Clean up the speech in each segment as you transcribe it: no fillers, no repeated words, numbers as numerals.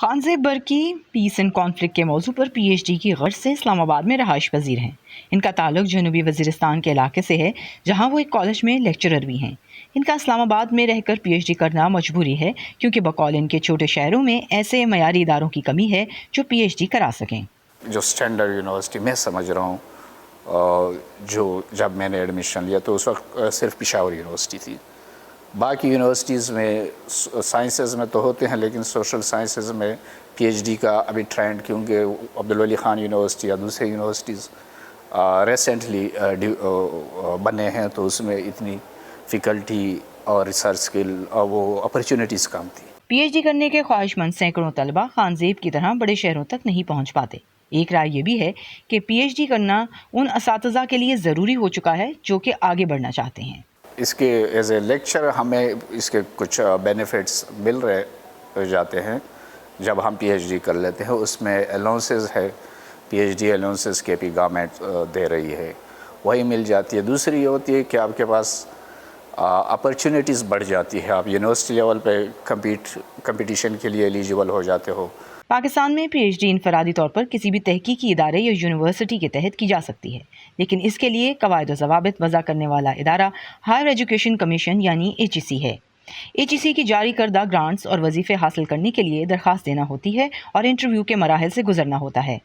خانزیب Burki piece and conflict کے موضوع پر پی H D کی غرض سے اسلام آباد میں رہائش پذیر ہیں۔ ان کا تعلق جنوبی وزیرستان کے علاقے سے ہے، جہاں وہ ایک کالج میں لیکچرر بھی ہیں۔ ان کا اسلام آباد میں رہ کر پی ایچ ڈی کرنا مجبوری ہے، کیونکہ بقول ان کے چھوٹے شہروں میں ایسے معیاری اداروں کی کمی ہے جو پی ایچ ڈی کرا سکیں۔ جو اسٹینڈرڈ یونیورسٹی میں سمجھ رہا ہوں، جو جب میں نے ایڈمیشن لیا تو اس وقت صرف پشاور یونیورسٹی تھی۔ باقی یونیورسٹیز میں سائنسز میں تو ہوتے ہیں، لیکن سوشل سائنسز میں پی ایچ ڈی کا ابھی ٹرینڈ، کیونکہ عبدالولی خان یونیورسٹی یا دوسرے یونیورسٹیز ریسنٹلی بنے ہیں، تو اس میں اتنی فیکلٹی اور ریسرچ اسکل اور وہ اپرچونیٹیز کم تھی۔ پی ایچ ڈی کرنے کے خواہش مند سینکڑوں طلبہ خانزیب کی طرح بڑے شہروں تک نہیں پہنچ پاتے۔ ایک رائے یہ بھی ہے کہ پی ایچ ڈی کرنا ان اساتذہ کے لیے ضروری ہو چکا ہے جو کہ آگے بڑھنا چاہتے ہیں۔ اس کے ایز اے لیکچر ہمیں اس کے کچھ بینیفٹس مل رہے جاتے ہیں جب ہم پی ایچ ڈی کر لیتے ہیں۔ اس میں الاؤنسز ہے، پی ایچ ڈی الاؤنسز کے بھی گورنمنٹ دے رہی ہے، وہی مل جاتی ہے۔ دوسری یہ ہوتی ہے کہ آپ کے پاس اپرچونیٹیز بڑھ جاتی ہے، آپ یونیورسٹی لیول پہ کمپٹیشن کے لیے ایلیجیبل ہو جاتے ہو۔ پاکستان میں پی ایچ ڈی انفرادی طور پر کسی بھی تحقیقی ادارے یا یونیورسٹی کے تحت کی جا سکتی ہے، لیکن اس کے لیے قواعد و ضوابط وضع کرنے والا ادارہ ہائر ایجوکیشن کمیشن یعنی ایچ ای سی ہے۔ ایچ ای سی کی جاری کردہ گرانٹس اور وظیفے حاصل کرنے کے لیے درخواست دینا ہوتی ہے اور انٹرویو کے مراحل سے گزرنا ہوتا ہے۔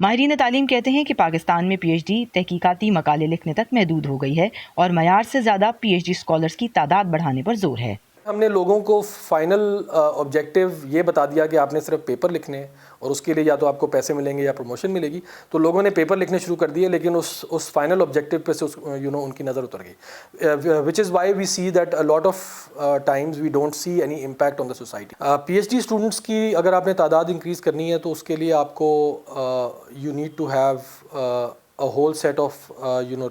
ماہرین تعلیم کہتے ہیں کہ پاکستان میں پی ایچ ڈی تحقیقاتی مقالے لکھنے تک محدود ہو گئی ہے اور معیار سے زیادہ پی ایچ ڈی اسکالرس کی تعداد بڑھانے پر زور ہے۔ ہم نے لوگوں کو فائنل آبجیکٹیو یہ بتا دیا کہ آپ نے صرف پیپر لکھنے ہیں اور اس کے لیے یا تو آپ کو پیسے ملیں گے یا پروموشن ملے گی، تو لوگوں نے پیپر لکھنے شروع کر دیے، لیکن اس فائنل آبجیکٹیو پہ سے ان کی نظر اتر گئی، which is why we see that a lot of times we don't see any impact on the society. P H D students کی اگر آپ نے تعداد انکریز کرنی ہے تو اس کے لیے آپ کو you need to have a whole set of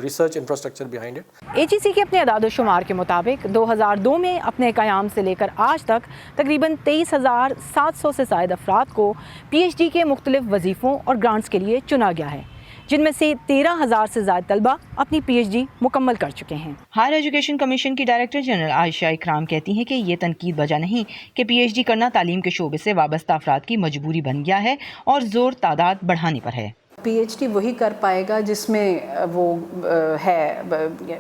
research infrastructure behind it۔ H E C کے اپنے اعداد و شمار کے مطابق 2002 میں اپنے قیام سے لے کر آج تک تقریباً 23,700 سے زائد افراد کو پی ایچ ڈی کے مختلف وظیفوں اور گرانٹس کے لیے چنا گیا ہے، جن میں سے 13,000 سے زائد طلبہ اپنی پی ایچ ڈی مکمل کر چکے ہیں۔ ہائر ایجوکیشن کمیشن کی ڈائریکٹر جنرل عائشہ اکرام کہتی ہیں کہ یہ تنقید وجہ نہیں کہ پی ایچ ڈی کرنا تعلیم کے شعبے سے وابستہ افراد کی مجبوری بن گیا ہے اور زور تعداد بڑھانے پر ہے۔ پی ایچ ڈی وہی کر پائے گا جس میں وہ ہے،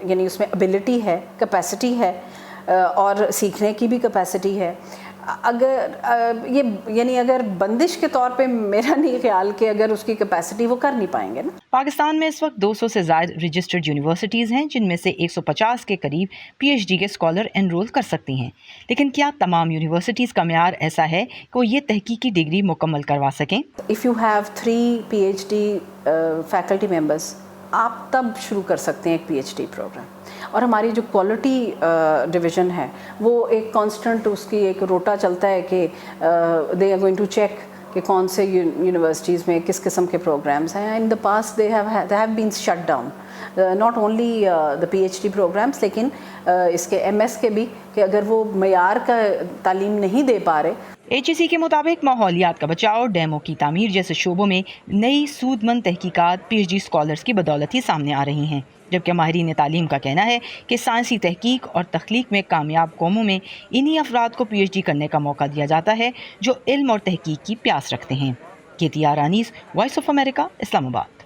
یعنی اس میں ابیلٹی ہے، کیپیسٹی ہے اور سیکھنے کی بھی کیپیسٹی ہے۔ اگر اگر بندش کے طور پہ میرا نہیں خیال کہ اگر اس کی کیپیسٹی وہ کر نہیں پائیں گے نا۔ پاکستان میں اس وقت 200 سے زائد رجسٹرڈ یونیورسٹیز ہیں، جن میں سے 150 کے قریب پی ایچ ڈی کے اسکالر انرول کر سکتی ہیں، لیکن کیا تمام یونیورسٹیز کا معیار ایسا ہے کہ وہ یہ تحقیقی ڈگری مکمل کروا سکیں؟ If you have 3 P H D faculty members, آپ تب شروع کر سکتے ہیں ایک پی ایچ ڈی پروگرام۔ اور ہماری جو کوالٹی ڈویژن ہے وہ ایک کانسٹنٹ، اس کی ایک روٹا چلتا ہے کہ they are going to check کہ کون سے یونیورسٹیز میں کس قسم کے پروگرامس ہیں۔ In the past they have been shut down not only the P H D programmes, لیکن اس کے ایم ایس کے بھی، کہ اگر وہ معیار کا تعلیم نہیں دے پا رہے۔ ایچ ای سی کے مطابق ماحولیات کا بچاؤ، ڈیموں کی تعمیر جیسے شعبوں میں نئی سود مند تحقیقات پی ایچ ڈی اسکالرس کی بدولت ہی سامنے آ رہی ہیں، جبکہ ماہرین تعلیم کا کہنا ہے کہ سائنسی تحقیق اور تخلیق میں کامیاب قوموں میں انہی افراد کو پی ایچ ڈی کرنے کا موقع دیا جاتا ہے جو علم اور تحقیق کی پیاس رکھتے ہیں۔ کیتیار انیس، وائس آف امریکہ، اسلام آباد۔